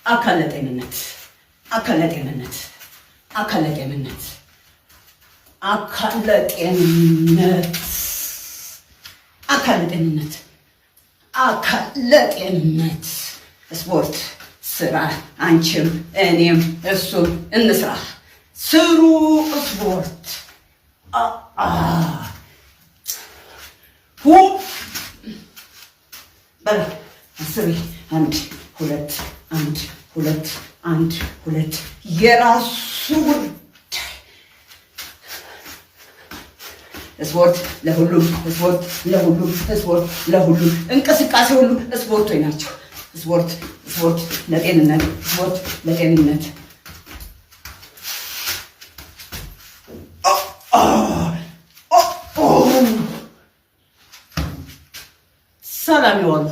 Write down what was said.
አካለ ጤንነት አካለ ጤንነት አካለ ጤንነት አካለ ጤንነት አካለ ጤንነት አካለ ጤንነት ስፖርት ስራ አንቺም እኔም እሱም እንስራ ስሩ ስፖርት ሁ በላ አስቢ አንድ ሁለት አንድ ሁለት አንድ ሁለት የራሱ ጉዳይ ስፖርት ለሁሉም ስፖርት ለሁሉም ስፖርት ለሁሉም እንቅስቃሴ ሁሉ ስፖርቶች ናቸው። ስፖርት ስፖርት ለጤንነት ስፖርት ለጤንነት ሰላም ይዋሉ።